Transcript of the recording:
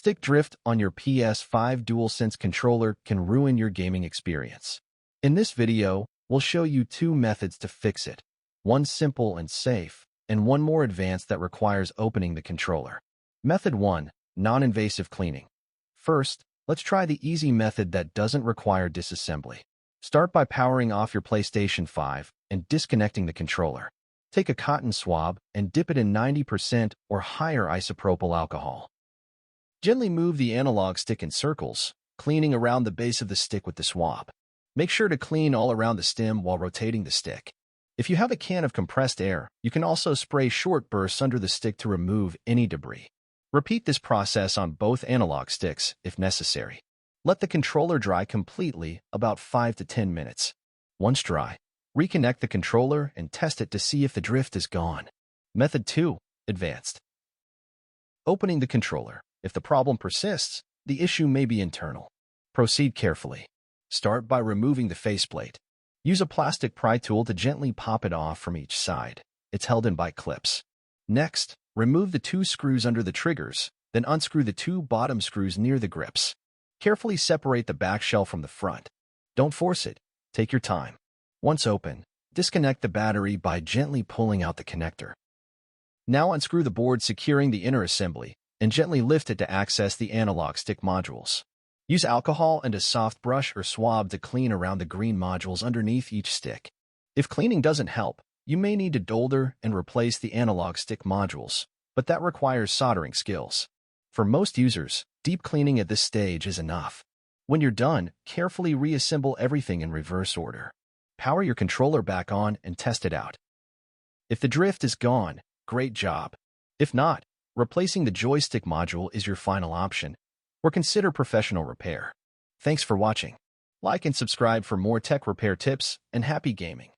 Stick drift on your PS5 DualSense controller can ruin your gaming experience. In this video, we'll show you two methods to fix it. One simple and safe, and one more advanced that requires opening the controller. Method 1. Non-invasive cleaning. First, let's try the easy method that doesn't require disassembly. Start by powering off your PlayStation 5 and disconnecting the controller. Take a cotton swab and dip it in 90% or higher isopropyl alcohol. Gently move the analog stick in circles, cleaning around the base of the stick with the swab. Make sure to clean all around the stem while rotating the stick. If you have a can of compressed air, you can also spray short bursts under the stick to remove any debris. Repeat this process on both analog sticks if necessary. Let the controller dry completely, about 5 to 10 minutes. Once dry, reconnect the controller and test it to see if the drift is gone. Method 2. Advanced. Opening the controller. If the problem persists, the issue may be internal. Proceed carefully. Start by removing the faceplate. Use a plastic pry tool to gently pop it off from each side. It's held in by clips. Next, remove the two screws under the triggers, then unscrew the two bottom screws near the grips. Carefully separate the back shell from the front. Don't force it. Take your time. Once open, disconnect the battery by gently pulling out the connector. Now unscrew the board securing the inner assembly and gently lift it to access the analog stick modules. Use alcohol and a soft brush or swab to clean around the green modules underneath each stick. If cleaning doesn't help, you may need to solder and replace the analog stick modules, but that requires soldering skills. For most users, deep cleaning at this stage is enough. When you're done, carefully reassemble everything in reverse order. Power your controller back on and test it out. If the drift is gone, great job. If not, replacing the joystick module is your final option, or consider professional repair. Thanks for watching. Like and subscribe for more tech repair tips, and happy gaming.